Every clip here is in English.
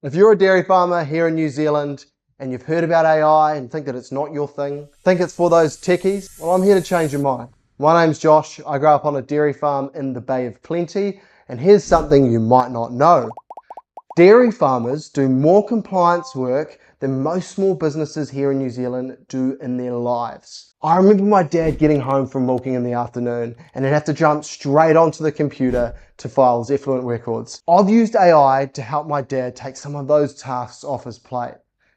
If you're a dairy farmer here in New Zealand and you've heard about AI and think that it's not your thing, think it's for those techies, well, I'm here to change your mind. My name's Josh. I grew up on a dairy farm in the Bay of Plenty, and here's something you might not know. Dairy farmers do more compliance work than most small businesses here in New Zealand do in their lives. I remember my dad getting home from milking in the afternoon and he'd have to jump straight onto the computer to file his Effluent records. I've used AI to help my dad take some of those tasks off his plate.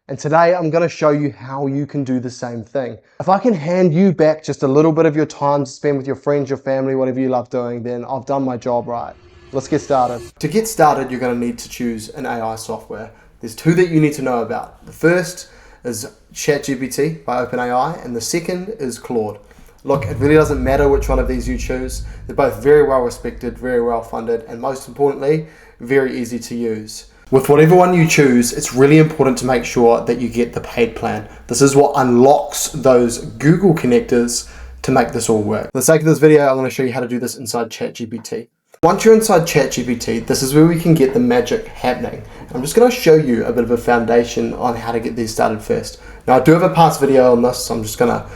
And today I'm going to show you how you can do the same thing. If I can hand you back just a little bit of your time to spend with your friends, your family, whatever you love doing, then I've done my job right. Let's get started. To get started, you're going to need to choose an AI software. There's two that you need to know about. The first is ChatGPT by OpenAI, and the second is Claude. Look, it really doesn't matter which one of these you choose. They're both very well respected, very well funded, and most importantly, very easy to use. With whatever one you choose, it's really important to make sure that you get the paid plan. This is what unlocks those Google connectors to make this all work. For the sake of this video, I'm going to show you how to do this inside ChatGPT. Once you're inside ChatGPT, this is where we can get the magic happening. I'm just going to show you a bit of a foundation on how to get these started first. Now, I do have a past video on this, so I'm just going to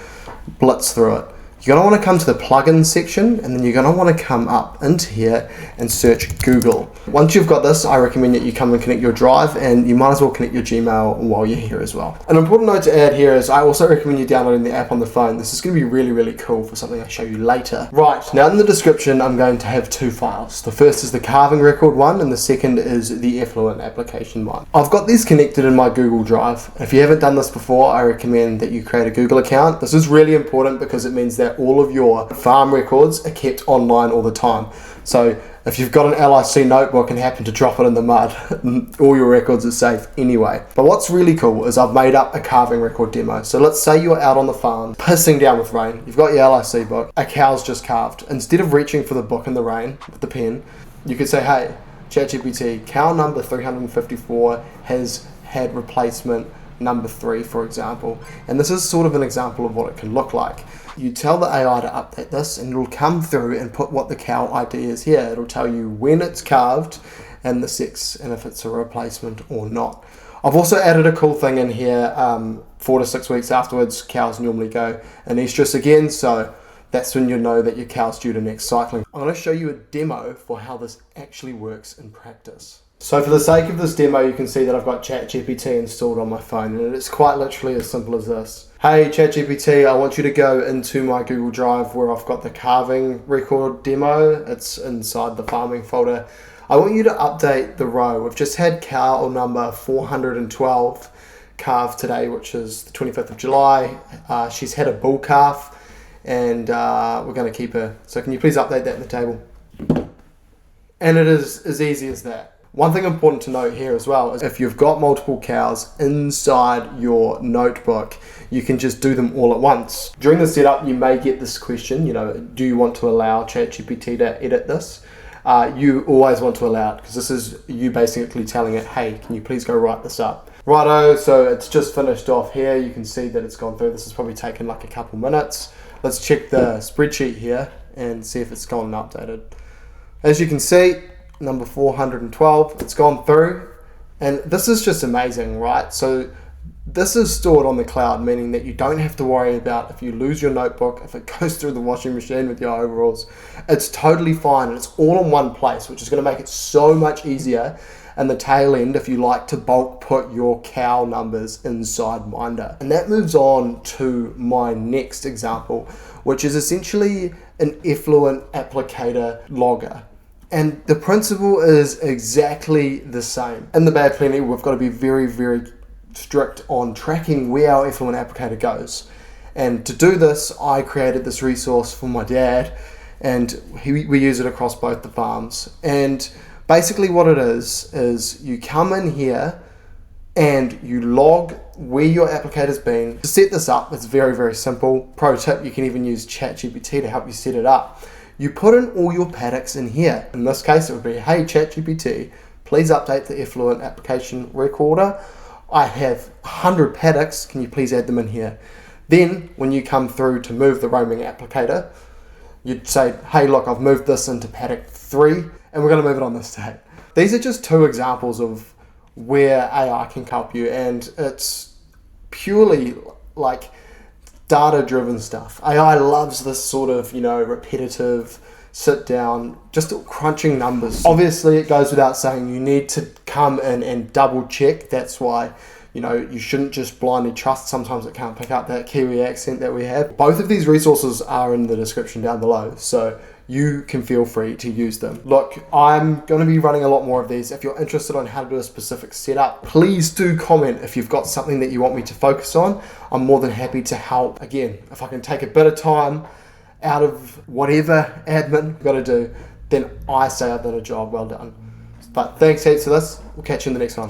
blitz through it. You're going to want to come to the plugins section, and then you're going to want to come up into here and search Google. Once you've got this, I recommend that you come and connect your Drive, and you might as well connect your Gmail while you're here as well. An important note to add here is I also recommend you downloading the app on the phone. This is going to be really, really cool for something I'll show you later. Right, now in the description, I'm going to have two files. The first is the Calving record one, and the second is the Effluent application one. I've got these connected in my Google Drive. If you haven't done this before, I recommend that you create a Google account. This is really important because it means that all of your farm records are kept online all the time. So if you've got an LIC notebook and happen to drop it in the mud, all your records are safe anyway. But what's really cool is I've made up a calving record demo. So let's say you're out on the farm, pissing down with rain. You've got your LIC book, a cow's just calved. Instead of reaching for the book in the rain with the pen, you could say, hey, ChatGPT, cow number 354 has had replacement number 3, for example. And this is sort of an example of what it can look like. You tell the AI to update this and it'll come through and put what the cow ID is here. It'll tell you when it's calved and the sex and if it's a replacement or not. I've also added a cool thing in here. 4 to 6 weeks afterwards, cows normally go in estrus again, so that's when you know that your cow's due to next cycling. I'm going to show you a demo for how this actually works in practice. So for the sake of this demo, you can see that I've got ChatGPT installed on my phone, and it's quite literally as simple as this. Hey ChatGPT, I want you to go into my Google Drive where I've got the calving record demo. It's inside the farming folder. I want you to update the row. We've just had cow number 412 calved today, which is the 25th of July. She's had a bull calf, and we're going to keep her. So can you please update that in the table? And it is as easy as that. One thing important to note here as well is if you've got multiple cows inside your notebook, you can just do them all at once. During the setup, you may get this question, do you want to allow ChatGPT to edit this? You always want to allow it because this is you basically telling it, hey, can you please go write this up? Righto, so it's just finished off here. You can see that it's gone through. This has probably taken like a couple minutes. Let's check the spreadsheet here and see if it's gone and updated. As you can see, number 412, it's gone through, and this is just amazing, right? So this is stored on the cloud, meaning that you don't have to worry about if you lose your notebook, if it goes through the washing machine with your overalls. It's totally fine, and it's all in one place, which is going to make it so much easier in the tail end if you like to bulk put your cow numbers inside Minder. And that moves on to my next example, which is essentially an Effluent applicator logger. And the principle is exactly the same. In the Bay of Plenty, we've got to be very, very strict on tracking where our Effluent applicator goes. And to do this, I created this resource for my dad, and we use it across both the farms. And basically what it is you come in here and you log where your applicator's been. To set this up, it's very, very simple. Pro tip, you can even use ChatGPT to help you set it up. You put in all your paddocks in here. In this case, it would be, hey ChatGPT, please update the Effluent application recorder. I have 100 paddocks, can you please add them in here? Then, when you come through to move the roaming applicator, you'd say, hey look, I've moved this into paddock 3, and we're going to move it on this day. These are just two examples of where AI can help you, and it's purely like data-driven stuff. AI loves this sort of, repetitive, sit down, just crunching numbers. Obviously, it goes without saying, you need to come in and double check. That's why, you shouldn't just blindly trust. Sometimes it can't pick up that Kiwi accent that we have. Both of these resources are in the description down below, so you can feel free to use them. Look, I'm going to be running a lot more of these. If you're interested on how to do a specific setup, please do comment if you've got something that you want me to focus on. I'm more than happy to help. Again, if I can take a bit of time out of whatever admin I've got to do, then I say I've done a job well done. But thanks heaps for this. We'll catch you in the next one.